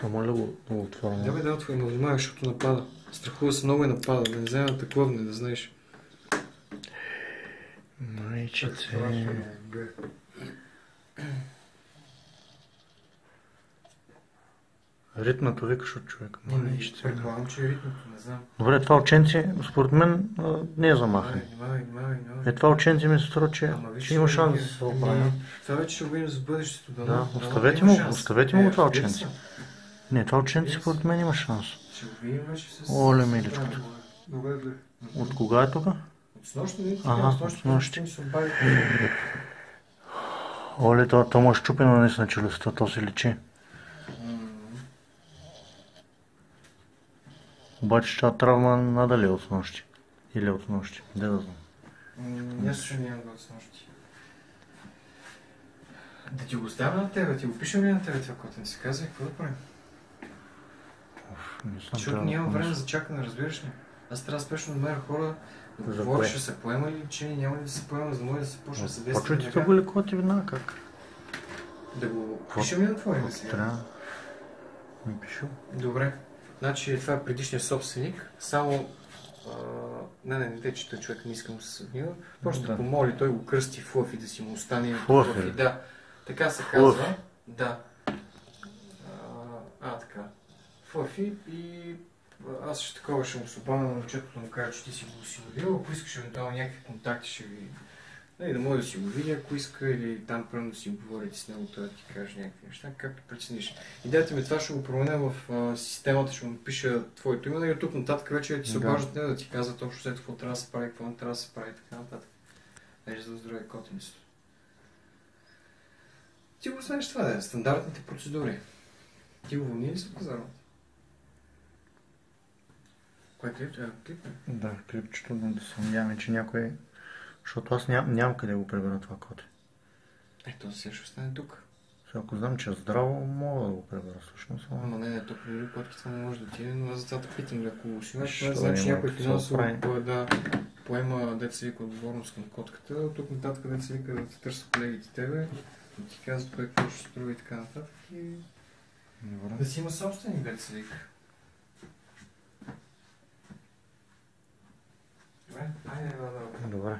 Ама ли го отворя? Да бе, да отвори, но внимавай, защото напада. Страхува се много и напада, да не вземе да те клъвне, да знаеш. Майчице. Ритмато викаш от човека. Предполагам, че е ритмото, не знам. Добре, това ученце, според мен, не е замахане. Внимавай. Това ученце ми се струва, че има шанс да се оправя. Това вече ще го видим за бъдещето. Да, оставете му това ученце. Не, това ученце според мен има шанс. Ще го видим вече с... Оле, миличкото. От кога е тук? От снощи, от снощи. Оле, то му е щупено днес на челюстта, то се личи. Обаче тази травма надали е от снощи. Или от снощи, де да знам. Аз ще нямам от снощи. Да ти го оставя на тебе, ти го пишем ли на тебе това, което не се казва, какво да правим? Защото нямам време за чакане, разбираш ли? Аз трябва спешно да намеря хора, да говоря, ще се поема ли, че няма ли да се поема, за да може да се почне да се действа. Почвайте да го лекувате веднага, как? Да го пишем ли на твое име сега? Трябва. Ми пишу. Добре. Значи това е предишният собственик, само... Не, че той човек не искам да се съмнива. Просто да помоли, той го кръсти Флъфи да си му остане. Флъфи? Да. Така се казва. Да. Така. Флъфи и аз ще такова ще му се обана на момчето да му кажа, че ти си го осиновил. Ако искаш евентуално някакви контакти ще ви... да може да си го видя, ако иска, или там пръвно да си говорите с него, той да ти каже някакви неща, както прецениш. Идеята ми това ще го променя в системата, ще му пиша твоето име, и тук нататък вече ти се обаждат него да ти казват общо след какво трябва да се прави, какво не трябва да се прави и така нататък. Неже за да оздравя котенството. Ти го знаеш това, да е стандартните процедури. Ти го вълни ли се в казармата? Кое е клип? Клип? Да, клипчето, но да се надяваме, че някой... Защото аз нямам къде го пребера това коте. Ето, сега ще остане тук. Сега ако знам, че е здраво, мога да го пребера всъщност. Ама не, то при котки това не може да отиде, но аз за това те питам, ако го снимаш, това значи някой финансово да поема деца вика отговорност към котката, от тук нататък деца вика да те търсят колегите тебе, да ти казват кое какво ще струва и така нататък и да си има собствени деца вика. Добре, айде, Добре.